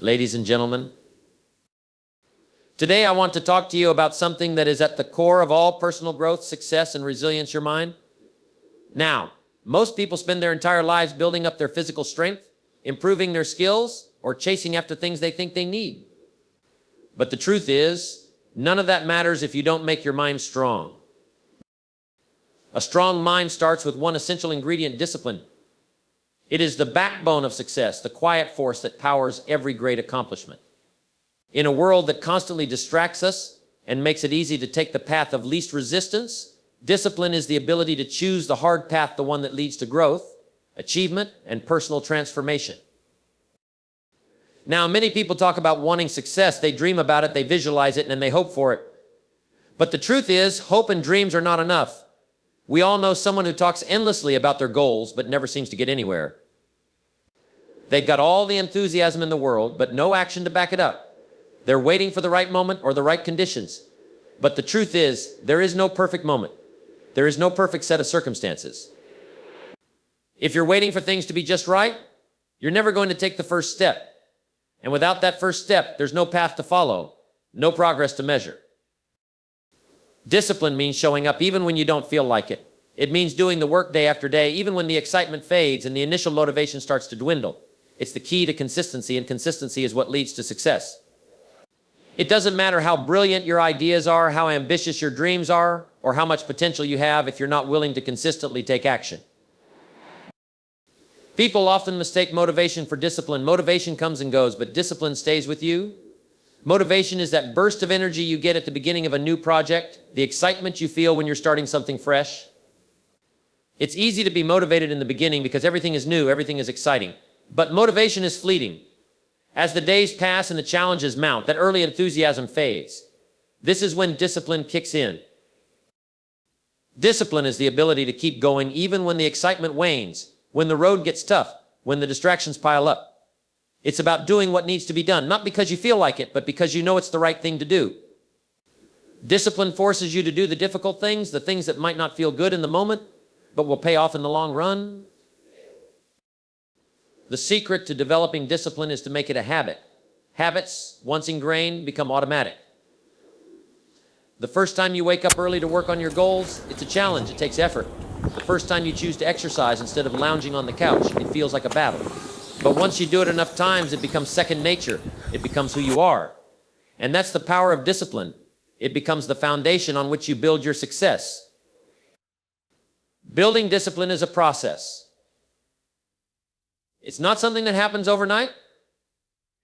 ladies and gentlemen. Today I want to talk to you about something that is at the core of all personal growth, success, and resilience, your mind. Now, most people spend their entire lives building up their physical strength, improving their skills, or chasing after things they think they need. But the truth is, none of that matters if you don't make your mind strong. A strong mind starts with one essential ingredient: discipline. It is the backbone of success, the quiet force that powers every great accomplishment. In a world that constantly distracts us and makes it easy to take the path of least resistance, discipline is the ability to choose the hard path, the one that leads to growth, achievement, and personal transformation. Now, many people talk about wanting success. They dream about it, they visualize it, and they hope for it. But the truth is, hope and dreams are not enough. We all know someone who talks endlessly about their goals, but never seems to get anywhere. They've got all the enthusiasm in the world, but no action to back it up. They're waiting for the right moment or the right conditions. But the truth is, there is no perfect moment. There is no perfect set of circumstances. If you're waiting for things to be just right, you're never going to take the first step. And without that first step, there's no path to follow, no progress to measure. Discipline means showing up even when you don't feel like it. It means doing the work day after day, even when the excitement fades and the initial motivation starts to dwindle. It's the key to consistency, and consistency is what leads to success. It doesn't matter how brilliant your ideas are, how ambitious your dreams are, or how much potential you have if you're not willing to consistently take action. People often mistake motivation for discipline. Motivation comes and goes, but discipline stays with you. Motivation is that burst of energy you get at the beginning of a new project, the excitement you feel when you're starting something fresh. It's easy to be motivated in the beginning because everything is new, everything is exciting. But motivation is fleeting. As the days pass and the challenges mount, that early enthusiasm fades. This is when discipline kicks in. Discipline is the ability to keep going even when the excitement wanes, when the road gets tough, when the distractions pile up. It's about doing what needs to be done, not because you feel like it, but because you know it's the right thing to do. Discipline forces you to do the difficult things, the things that might not feel good in the moment, but will pay off in the long run. The secret to developing discipline is to make it a habit. Habits, once ingrained, become automatic. The first time you wake up early to work on your goals, it's a challenge, it takes effort. The first time you choose to exercise instead of lounging on the couch, it feels like a battle. But once you do it enough times, it becomes second nature. It becomes who you are. And that's the power of discipline. It becomes the foundation on which you build your success. Building discipline is a process. It's not something that happens overnight,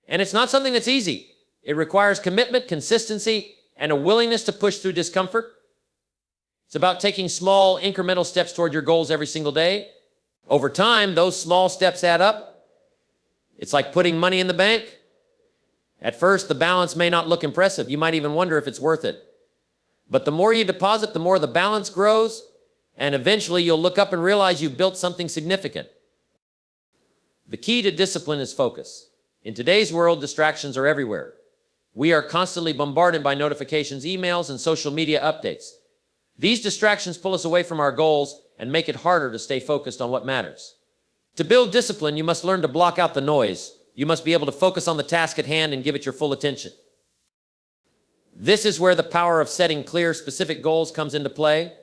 and it's not something that's easy. It requires commitment, consistency, and a willingness to push through discomfort. It's about taking small, incremental steps toward your goals every single day. Over time, those small steps add up. It's like putting money in the bank. At first, the balance may not look impressive. You might even wonder if it's worth it. But the more you deposit, the more the balance grows, and eventually you'll look up and realize you've built something significant. The key to discipline is focus. In today's world, distractions are everywhere. We are constantly bombarded by notifications, emails, and social media updates. These distractions pull us away from our goals and make it harder to stay focused on what matters. To build discipline, you must learn to block out the noise. You must be able to focus on the task at hand and give it your full attention. This is where the power of setting clear, specific goals comes into play.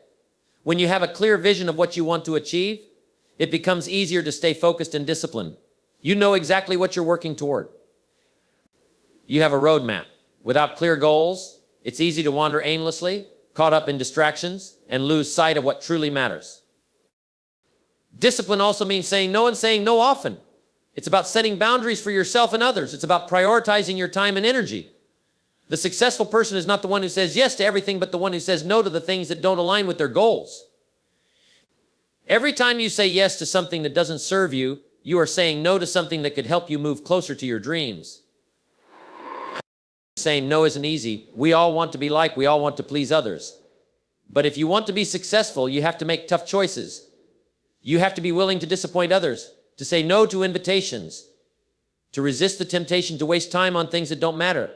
When you have a clear vision of what you want to achieve, it becomes easier to stay focused and disciplined. You know exactly what you're working toward. You have a roadmap. Without clear goals, it's easy to wander aimlessly, caught up in distractions, and lose sight of what truly matters. Discipline also means saying no and saying no often. It's about setting boundaries for yourself and others. It's about prioritizing your time and energy. The successful person is not the one who says yes to everything, but the one who says no to the things that don't align with their goals. Every time you say yes to something that doesn't serve you, you are saying no to something that could help you move closer to your dreams. Saying no isn't easy. We all want to be liked. We all want to please others. But if you want to be successful, you have to make tough choices. You have to be willing to disappoint others, to say no to invitations, to resist the temptation to waste time on things that don't matter.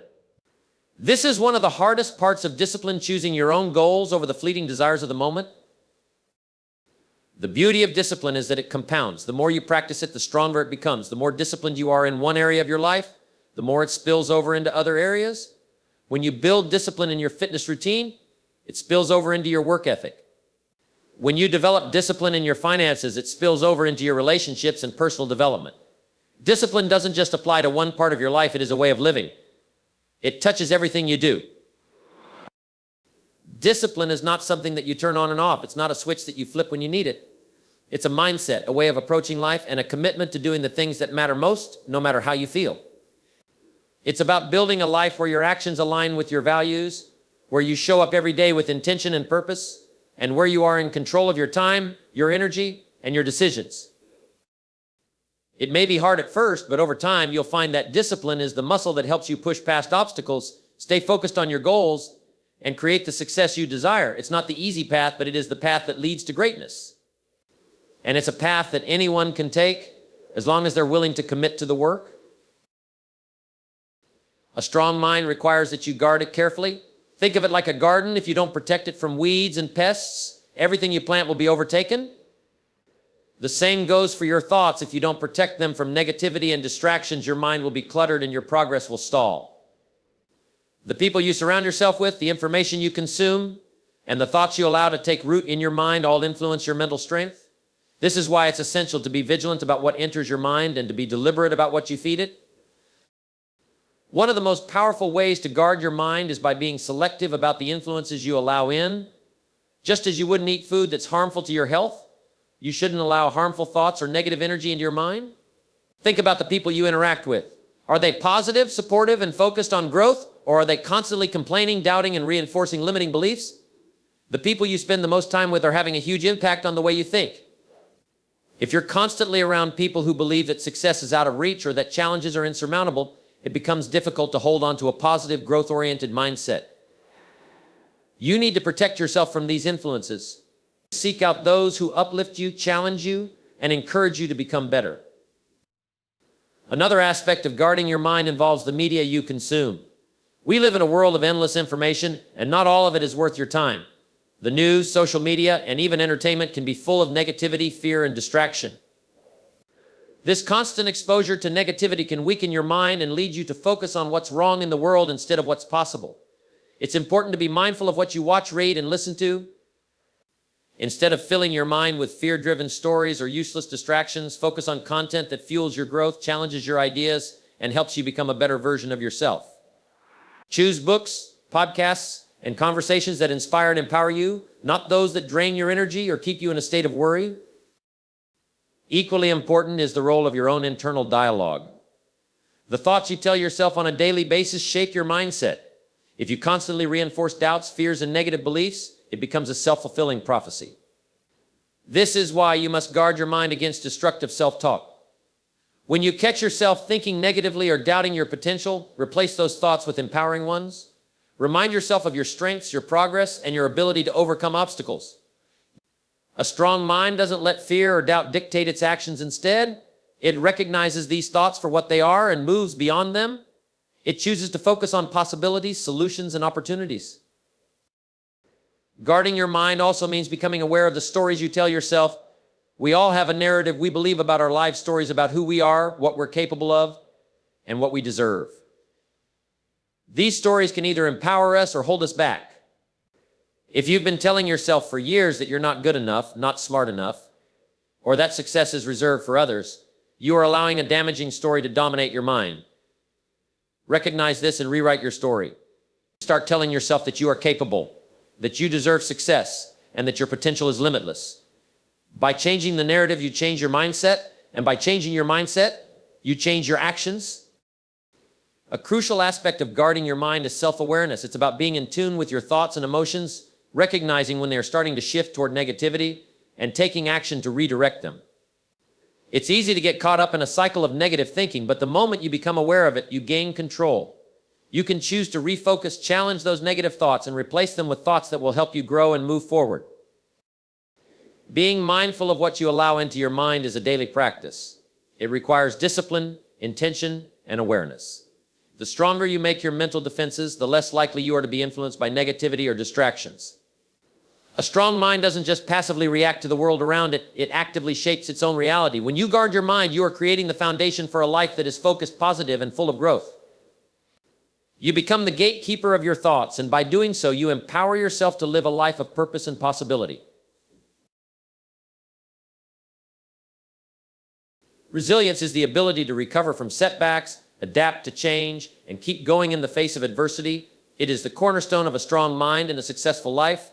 This is one of the hardest parts of discipline, choosing your own goals over the fleeting desires of the moment. The beauty of discipline is that it compounds. The more you practice it, the stronger it becomes. The more disciplined you are in one area of your life, the more it spills over into other areas. When you build discipline in your fitness routine, it spills over into your work ethic. When you develop discipline in your finances, it spills over into your relationships and personal development. Discipline doesn't just apply to one part of your life, it is a way of living. It touches everything you do. Discipline is not something that you turn on and off. It's not a switch that you flip when you need it. It's a mindset, a way of approaching life, and a commitment to doing the things that matter most, no matter how you feel. It's about building a life where your actions align with your values, where you show up every day with intention and purpose, and where you are in control of your time, your energy, and your decisions. It may be hard at first, but over time, you'll find that discipline is the muscle that helps you push past obstacles, stay focused on your goals, and create the success you desire. It's not the easy path, but it is the path that leads to greatness. And it's a path that anyone can take as long as they're willing to commit to the work. A strong mind requires that you guard it carefully. Think of it like a garden. If you don't protect it from weeds and pests, everything you plant will be overtaken. The same goes for your thoughts. If you don't protect them from negativity and distractions, your mind will be cluttered and your progress will stall. The people you surround yourself with, the information you consume, and the thoughts you allow to take root in your mind all influence your mental strength. This is why it's essential to be vigilant about what enters your mind and to be deliberate about what you feed it. One of the most powerful ways to guard your mind is by being selective about the influences you allow in. Just as you wouldn't eat food that's harmful to your health, you shouldn't allow harmful thoughts or negative energy into your mind. Think about the people you interact with. Are they positive, supportive, and focused on growth, or are they constantly complaining, doubting, and reinforcing limiting beliefs? The people you spend the most time with are having a huge impact on the way you think. If you're constantly around people who believe that success is out of reach or that challenges are insurmountable, it becomes difficult to hold on to a positive, growth-oriented mindset. You need to protect yourself from these influences. Seek out those who uplift you, challenge you, and encourage you to become better. Another aspect of guarding your mind involves the media you consume. We live in a world of endless information, and not all of it is worth your time. The news, social media, and even entertainment can be full of negativity, fear, and distraction. This constant exposure to negativity can weaken your mind and lead you to focus on what's wrong in the world instead of what's possible. It's important to be mindful of what you watch, read, and listen to. Instead of filling your mind with fear-driven stories or useless distractions, focus on content that fuels your growth, challenges your ideas, and helps you become a better version of yourself. Choose books, podcasts, and conversations that inspire and empower you, not those that drain your energy or keep you in a state of worry. Equally important is the role of your own internal dialogue. The thoughts you tell yourself on a daily basis shape your mindset. If you constantly reinforce doubts, fears, and negative beliefs, it becomes a self-fulfilling prophecy. This is why you must guard your mind against destructive self-talk. When you catch yourself thinking negatively or doubting your potential, replace those thoughts with empowering ones. Remind yourself of your strengths, your progress, and your ability to overcome obstacles. A strong mind doesn't let fear or doubt dictate its actions. Instead, it recognizes these thoughts for what they are and moves beyond them. It chooses to focus on possibilities, solutions, and opportunities. Guarding your mind also means becoming aware of the stories you tell yourself. We all have a narrative we believe about our life, stories about who we are, what we're capable of, and what we deserve. These stories can either empower us or hold us back. If you've been telling yourself for years that you're not good enough, not smart enough, or that success is reserved for others, you are allowing a damaging story to dominate your mind. Recognize this and rewrite your story. Start telling yourself that you are capable, that you deserve success, and that your potential is limitless. By changing the narrative, you change your mindset, and by changing your mindset, you change your actions. A crucial aspect of guarding your mind is self-awareness. It's about being in tune with your thoughts and emotions, recognizing when they're starting to shift toward negativity, and taking action to redirect them. It's easy to get caught up in a cycle of negative thinking, but the moment you become aware of it, you gain control. You can choose to refocus, challenge those negative thoughts, and replace them with thoughts that will help you grow and move forward. Being mindful of what you allow into your mind is a daily practice. It requires discipline, intention, and awareness. The stronger you make your mental defenses, the less likely you are to be influenced by negativity or distractions. A strong mind doesn't just passively react to the world around it, it actively shapes its own reality. When you guard your mind, you are creating the foundation for a life that is focused, positive, and full of growth. You become the gatekeeper of your thoughts, and by doing so, you empower yourself to live a life of purpose and possibility. Resilience is the ability to recover from setbacks, adapt to change, and keep going in the face of adversity. It is the cornerstone of a strong mind and a successful life.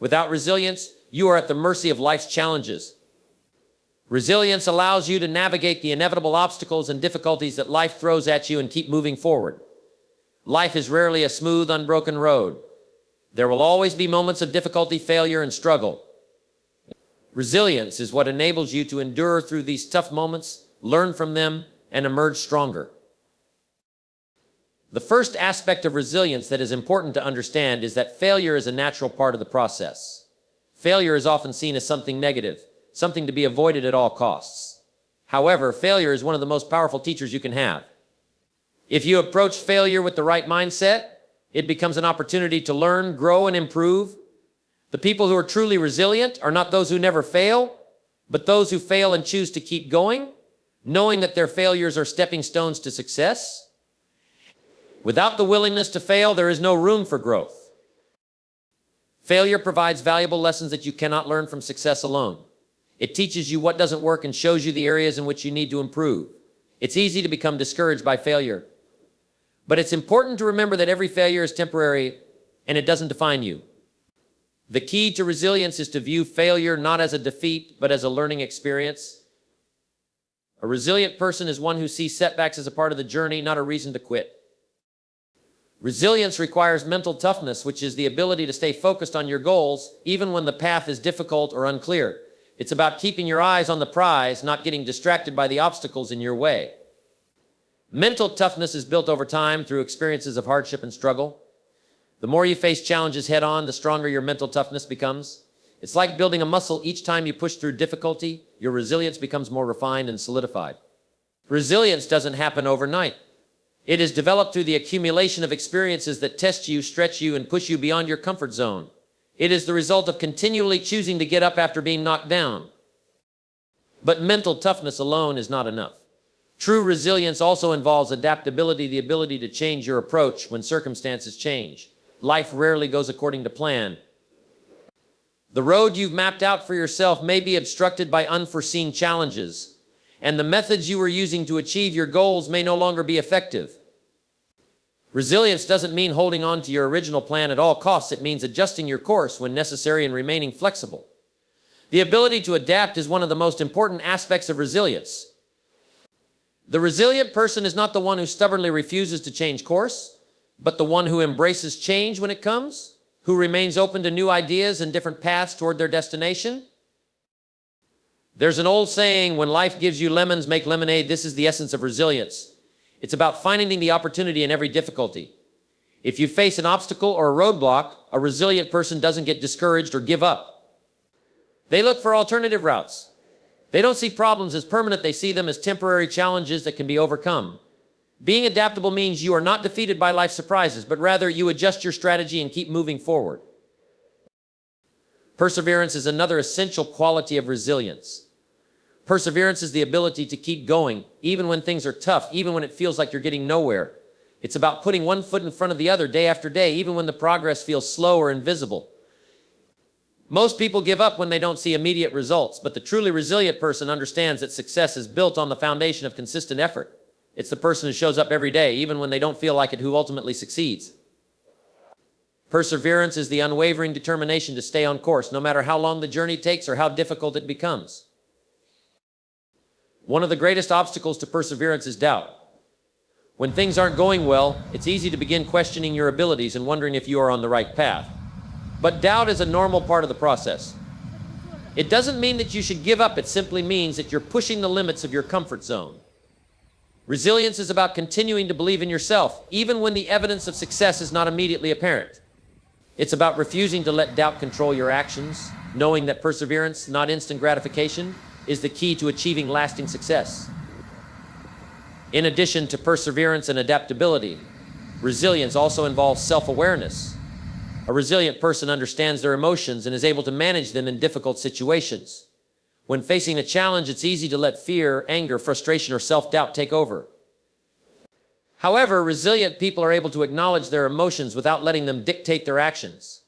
Without resilience, you are at the mercy of life's challenges. Resilience allows you to navigate the inevitable obstacles and difficulties that life throws at you and keep moving forward. Life is rarely a smooth, unbroken road. There will always be moments of difficulty, failure, and struggle. Resilience is what enables you to endure through these tough moments, learn from them, and emerge stronger. The first aspect of resilience that is important to understand is that failure is a natural part of the process. Failure is often seen as something negative, something to be avoided at all costs. However, failure is one of the most powerful teachers you can have. If you approach failure with the right mindset, it becomes an opportunity to learn, grow, and improve. The people who are truly resilient are not those who never fail, but those who fail and choose to keep going, knowing that their failures are stepping stones to success. Without the willingness to fail, there is no room for growth. Failure provides valuable lessons that you cannot learn from success alone. It teaches you what doesn't work and shows you the areas in which you need to improve. It's easy to become discouraged by failure. But it's important to remember that every failure is temporary and it doesn't define you. The key to resilience is to view failure not as a defeat, but as a learning experience. A resilient person is one who sees setbacks as a part of the journey, not a reason to quit. Resilience requires mental toughness, which is the ability to stay focused on your goals, even when the path is difficult or unclear. It's about keeping your eyes on the prize, not getting distracted by the obstacles in your way. Mental toughness is built over time through experiences of hardship and struggle. The more you face challenges head on, the stronger your mental toughness becomes. It's like building a muscle. Each time you push through difficulty, your resilience becomes more refined and solidified. Resilience doesn't happen overnight. It is developed through the accumulation of experiences that test you, stretch you, and push you beyond your comfort zone. It is the result of continually choosing to get up after being knocked down. But mental toughness alone is not enough. True resilience also involves adaptability, the ability to change your approach when circumstances change. Life rarely goes according to plan. The road you've mapped out for yourself may be obstructed by unforeseen challenges, and the methods you were using to achieve your goals may no longer be effective. Resilience doesn't mean holding on to your original plan at all costs. It means adjusting your course when necessary and remaining flexible. The ability to adapt is one of the most important aspects of resilience. The resilient person is not the one who stubbornly refuses to change course, but the one who embraces change when it comes, who remains open to new ideas and different paths toward their destination. There's an old saying, when life gives you lemons, make lemonade. This is the essence of resilience. It's about finding the opportunity in every difficulty. If you face an obstacle or a roadblock, a resilient person doesn't get discouraged or give up. They look for alternative routes. They don't see problems as permanent. They see them as temporary challenges that can be overcome. Being adaptable means you are not defeated by life's surprises, but rather you adjust your strategy and keep moving forward. Perseverance is another essential quality of resilience. Perseverance is the ability to keep going, even when things are tough, even when it feels like you're getting nowhere. It's about putting one foot in front of the other day after day, even when the progress feels slow or invisible. Most people give up when they don't see immediate results, but the truly resilient person understands that success is built on the foundation of consistent effort. It's the person who shows up every day, even when they don't feel like it, who ultimately succeeds. Perseverance is the unwavering determination to stay on course, no matter how long the journey takes or how difficult it becomes. One of the greatest obstacles to perseverance is doubt. When things aren't going well, it's easy to begin questioning your abilities and wondering if you are on the right path. But doubt is a normal part of the process. It doesn't mean that you should give up. It simply means that you're pushing the limits of your comfort zone. Resilience is about continuing to believe in yourself, even when the evidence of success is not immediately apparent. It's about refusing to let doubt control your actions, knowing that perseverance, not instant gratification, is the key to achieving lasting success. In addition to perseverance and adaptability, resilience also involves self-awareness. A resilient person understands their emotions and is able to manage them in difficult situations. When facing a challenge, it's easy to let fear, anger, frustration, or self-doubt take over. However, resilient people are able to acknowledge their emotions without letting them dictate their actions.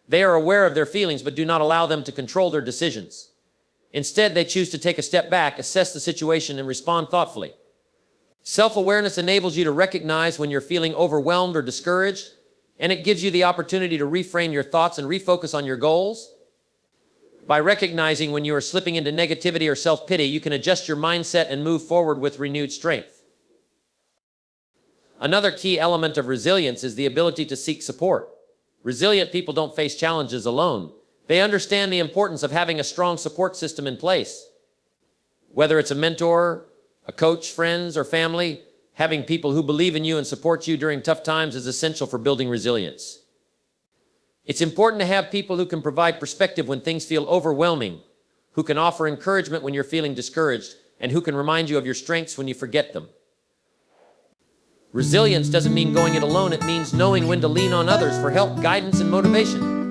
They are aware of their feelings but do not allow them to control their decisions. Instead, they choose to take a step back, assess the situation, and respond thoughtfully. Self-awareness enables you to recognize when you're feeling overwhelmed or discouraged, and it gives you the opportunity to reframe your thoughts and refocus on your goals. By recognizing when you are slipping into negativity or self-pity, you can adjust your mindset and move forward with renewed strength. Another key element of resilience is the ability to seek support. Resilient people don't face challenges alone. They understand the importance of having a strong support system in place. Whether it's a mentor, a coach, friends, or family, having people who believe in you and support you during tough times is essential for building resilience. It's important to have people who can provide perspective when things feel overwhelming, who can offer encouragement when you're feeling discouraged, and who can remind you of your strengths when you forget them. Resilience doesn't mean going it alone. It means knowing when to lean on others for help, guidance, and motivation.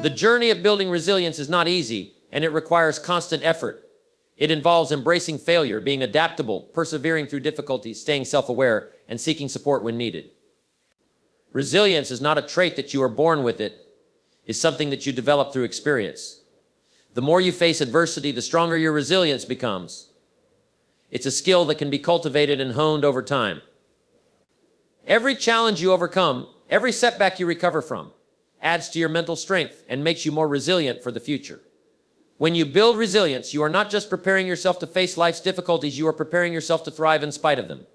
The journey of building resilience is not easy, and it requires constant effort. It involves embracing failure, being adaptable, persevering through difficulties, staying self-aware, and seeking support when needed. Resilience is not a trait that you are born with. It is something that you develop through experience. The more you face adversity, the stronger your resilience becomes. It's a skill that can be cultivated and honed over time. Every challenge you overcome, every setback you recover from, adds to your mental strength and makes you more resilient for the future. When you build resilience, you are not just preparing yourself to face life's difficulties, you are preparing yourself to thrive in spite of them.